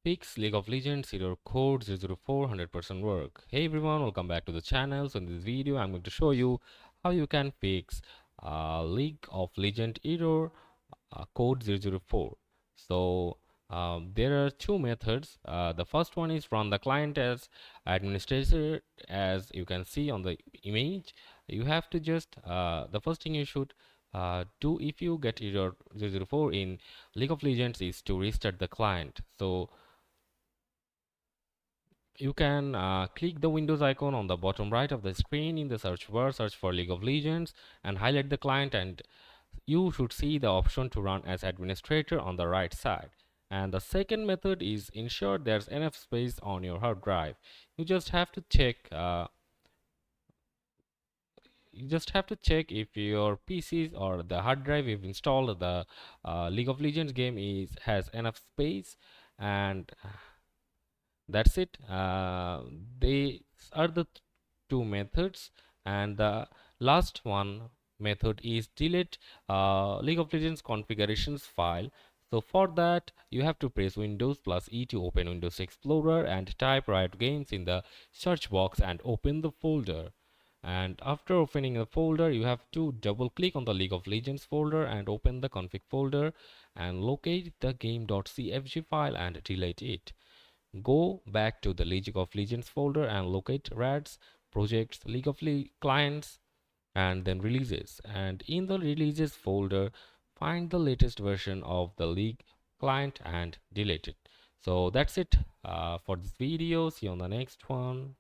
Fix League of Legends error code 004 100% work. Hey everyone, welcome back to the channel. So in this video I'm going to show you how you can fix League of Legends error code 004. So there are two methods. The first one is run the client as administrator. As you can see on the image, you have to just the first thing you should do if you get error 004 in League of Legends is to restart the client. So you can click the Windows icon on the bottom right of the screen in the search bar, search for League of Legends and highlight the client, and you should see the option to run as administrator on the right side. And the second method is ensure there's enough space on your hard drive. You just have to check if your PCs or the hard drive you've installed the League of Legends game has enough space, and that's it. They are the two methods, and the last one method is delete League of Legends configurations file. So for that you have to press Windows plus E to open Windows Explorer and type Riot Games in the search box and open the folder. And after opening the folder, you have to double click on the League of Legends folder and open the config folder and locate the game.cfg file and delete it. Go back to the League of Legends folder and locate RADs, projects, League of clients, and then releases. And in the releases folder, find the latest version of the League client and delete it. So that's it for this video. See you on the next one.